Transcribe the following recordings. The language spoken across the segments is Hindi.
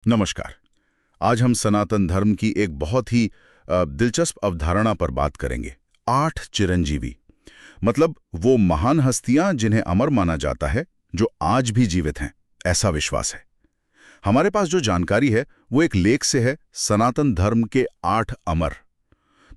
नमस्कार। आज हम सनातन धर्म की एक बहुत ही दिलचस्प अवधारणा पर बात करेंगे। 8 चिरंजीवी, मतलब वो महान हस्तियां जिन्हें अमर माना जाता है, जो आज भी जीवित हैं, ऐसा विश्वास है। हमारे पास जो जानकारी है वो एक लेख से है, सनातन धर्म के 8 अमर।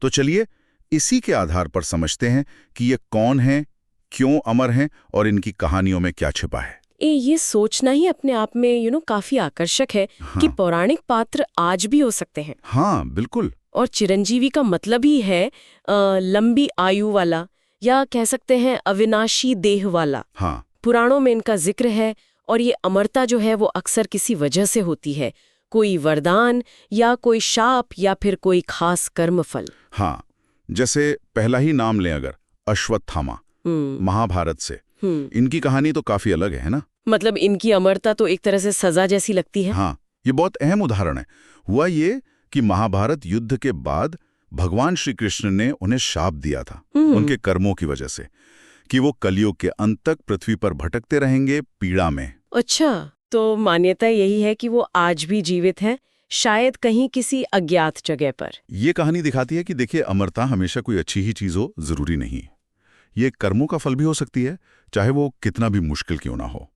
तो चलिए इसी के आधार पर समझते हैं कि ये कौन हैं, क्यों अमर हैं और इनकी कहानियों में क्या छिपा है। ये सोचना ही अपने आप में काफी आकर्षक है कि हाँ, पौराणिक पात्र आज भी हो सकते हैं। हाँ बिल्कुल। और चिरंजीवी का मतलब ही है लंबी आयु वाला, या कह सकते हैं अविनाशी देह वाला। हाँ, पुराणों में इनका जिक्र है। और ये अमरता जो है वो अक्सर किसी वजह से होती है, कोई वरदान या कोई शाप या फिर कोई खास कर्मफल। हाँ। जैसे पहला ही नाम लें अगर, अश्वत्थामा, हम्म। महाभारत से। हम्म। इनकी कहानी तो काफी अलग है ना? मतलब इनकी अमरता तो एक तरह से सजा जैसी लगती है। हाँ, ये बहुत अहम उदाहरण है। हुआ ये कि महाभारत युद्ध के बाद भगवान श्री कृष्ण ने उन्हें शाप दिया था, उनके कर्मों की वजह से, कि वो कलयुग के अंत तक पृथ्वी पर भटकते रहेंगे पीड़ा में। अच्छा, तो मान्यता यही है कि वो आज भी जीवित हैं, शायद कहीं किसी अज्ञात जगह पर। ये कहानी दिखाती है कि देखिए, अमरता हमेशा कोई अच्छी ही चीज हो जरूरी नहीं। ये कर्मों का फल भी हो सकती है, चाहे वो कितना भी मुश्किल क्यों ना हो।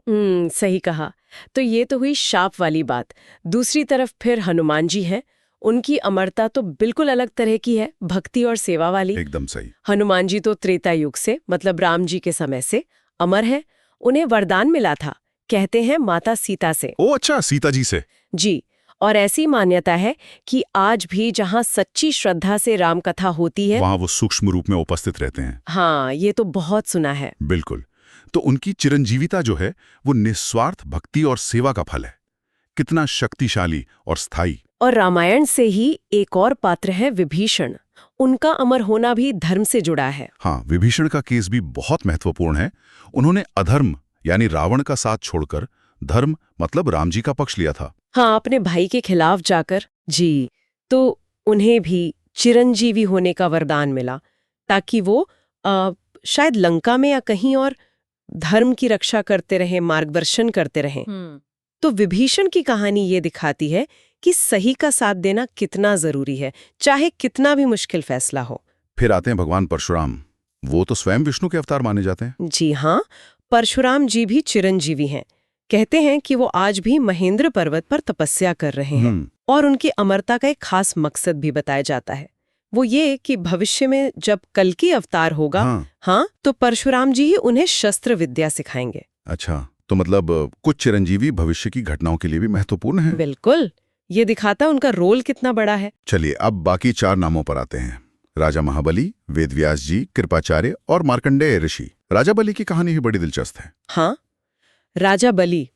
सही कहा। तो ये तो हुई शाप वाली बात। दूसरी तरफ फिर हनुमान जी हैं। उनकी अमरता तो बिल्कुल अलग तरह की है, भक्ति और सेवा वाली। एकदम सही। हनुमान जी तो त्रेता युग से, मतलब राम जी के समय से अमर हैं। उन्हें वरदान मिला था, कहते हैं माता सीता से। ओ अच्छा, सीता जी से। जी। और ऐसी मान्यता है कि आज भी जहाँ सच्ची श्रद्धा से राम कथा होती है, वहां वो सूक्ष्म रूप में उपस्थित रहते हैं। हाँ, ये तो बहुत सुना है। बिल्कुल। तो उनकी चिरंजीविता जो है वो निस्वार्थ भक्ति और सेवा का फल है। कितना शक्तिशाली और स्थायी। और रामायण से ही एक और पात्र है विभीषण। उनका अमर होना भी धर्म से जुड़ा है। हाँ, विभीषण का केस भी बहुत महत्वपूर्ण है। उन्होंने अधर्म यानी रावण का साथ छोड़कर धर्म मतलब राम जी का पक्ष लिया था। हाँ, अपने भाई के खिलाफ जाकर। जी। तो उन्हें भी चिरंजीवी होने का वरदान मिला, ताकि वो शायद लंका में या कहीं और धर्म की रक्षा करते रहें, मार्गदर्शन करते रहें। तो विभीषण की कहानी ये दिखाती है कि सही का साथ देना कितना जरूरी है, चाहे कितना भी मुश्किल फैसला हो। फिर आते हैं भगवान परशुराम। वो तो स्वयं विष्णु के अवतार माने जाते हैं। जी हाँ, परशुराम जी भी चिरंजीवी हैं। कहते हैं कि वो आज भी महेंद्र पर्वत पर तपस्या कर रहे हैं। और उनकी अमरता का एक खास मकसद भी बताया जाता है। वो ये कि भविष्य में जब कल्कि अवतार होगा, हाँ, तो परशुराम जी ही उन्हें शस्त्र विद्या सिखाएंगे। अच्छा, तो मतलब कुछ चिरंजीवी भविष्य की घटनाओं के लिए भी महत्वपूर्ण है। बिल्कुल। ये दिखाता उनका रोल कितना बड़ा है। चलिए अब बाकी 4 नामों पर आते हैं। राजा महाबली, वेदव्यास जी, कृपाचार्य और मार्कंडेय ऋषि। राजा बलि की कहानी भी बड़ी दिलचस्प है। हाँ, राजा बलि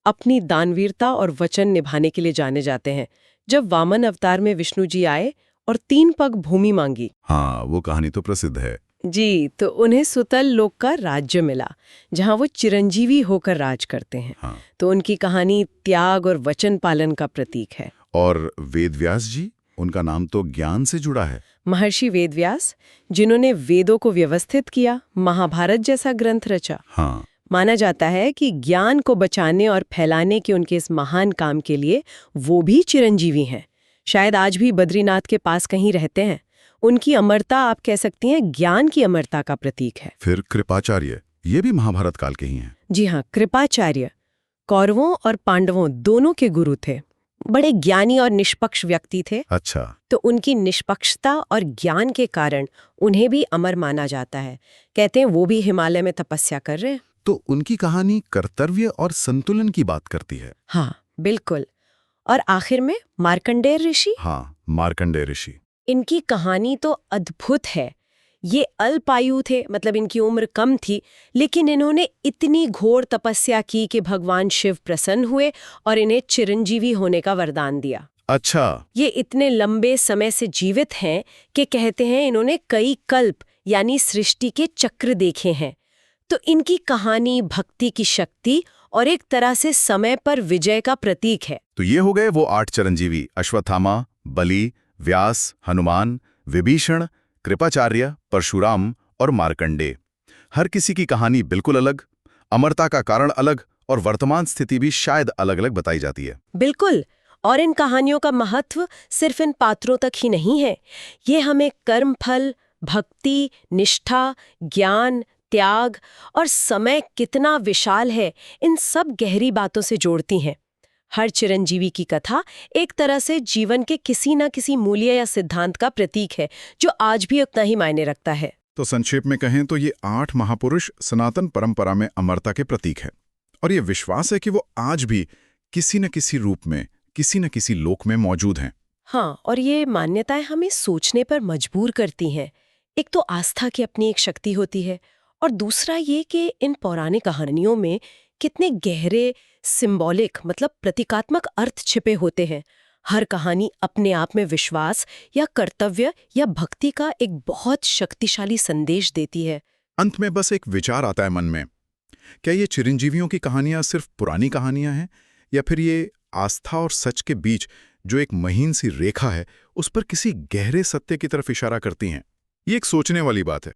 अपनी दानवीरता और वचन निभाने के लिए जाने जाते हैं। जब वामन अवतार में विष्णु जी आए और 3 पग भूमि मांगी, हाँ, वो कहानी तो प्रसिद्ध है। जी, तो उन्हें सुतल लोक का राज्य मिला, जहां वो चिरंजीवी होकर राज करते हैं। हाँ। तो उनकी कहानी त्याग और वचन पालन का प्रतीक है। और वेदव्यास जी, उनका नाम तो ज्ञान से जुड़ा है। महर्षि वेदव्यास, जिन्होंने वेदों को व्यवस्थित किया, महाभारत जैसा ग्रंथ रचा। हाँ, माना जाता है कि ज्ञान को बचाने और फैलाने के उनके इस महान काम के लिए वो भी चिरंजीवी हैं। शायद आज भी बद्रीनाथ के पास कहीं रहते हैं। उनकी अमरता, आप कह सकती हैं, ज्ञान की अमरता का प्रतीक है। फिर कृपाचार्य, ये भी महाभारत काल के ही हैं। जी हाँ, कृपाचार्य कौरवों और पांडवों दोनों के गुरु थे। बड़े ज्ञानी और निष्पक्ष व्यक्ति थे। अच्छा। तो उनकी निष्पक्षता और ज्ञान के कारण उन्हें भी अमर माना जाता है। कहते हैं वो भी हिमालय में तपस्या कर रहे हैं। तो उनकी कहानी कर्तव्य और संतुलन की बात करती है। हाँ, बिल्कुल। और आखिर में मार्कंडेय ऋषि। हाँ, मार्कंडेय ऋषि। इनकी कहानी तो अद्भुत है। ये अल्पायु थे, मतलब इनकी उम्र कम थी, लेकिन इन्होंने इतनी घोर तपस्या की कि भगवान शिव प्रसन्न हुए और इन्हें चिरंजीवी होने का वरदान दिया। अच्छा। ये इतने लंबे समय से जीवित हैं कि कहते हैं इन्होंने कई कल्प यानी सृष्टि के चक्र देखे हैं। तो इनकी कहानी भक्ति की शक्ति और एक तरह से समय पर विजय का प्रतीक है। तो ये हो गए वो 8 चिरंजीवी, अश्वत्थामा, बलि, व्यास, हनुमान, विभीषण, कृपाचार्य, परशुराम और मार्कंडेय। हर किसी की कहानी बिल्कुल अलग, अमरता का कारण अलग और वर्तमान स्थिति भी शायद अलग-अलग बताई जाती है। बिल्कुल। और इन कहानियों का महत्व सिर्फ इन पात्रों तक ही नहीं है, ये हमें कर्म फल, भक्ति, निष्ठा, ज्ञान, त्याग और समय कितना विशाल है, इन सब गहरी बातों से जोड़ती हैं। हर चिरंजीवी की कथा एक तरह से जीवन के किसी न किसी मूल्य या सिद्धांत का प्रतीक है, जो आज भी उतना ही मायने रखता है। तो संक्षेप में कहें तो ये 8 महापुरुष सनातन परंपरा में अमरता के प्रतीक है, और ये विश्वास है कि वो आज भी किसी न किसी रूप में, किसी न किसी लोक में मौजूद हैं। हाँ, और ये मान्यताएं हमें सोचने पर मजबूर करती हैं। एक तो आस्था की अपनी एक शक्ति होती है, और दूसरा ये कि इन पौराणिक कहानियों में कितने गहरे सिंबॉलिक मतलब प्रतीकात्मक अर्थ छिपे होते हैं। हर कहानी अपने आप में विश्वास या कर्तव्य या भक्ति का एक बहुत शक्तिशाली संदेश देती है। अंत में बस एक विचार आता है मन में, क्या ये चिरंजीवियों की कहानियां सिर्फ पुरानी कहानियां हैं, या फिर ये आस्था और सच के बीच जो एक महीन सी रेखा है, उस पर किसी गहरे सत्य की तरफ इशारा करती हैं? ये एक सोचने वाली बात है।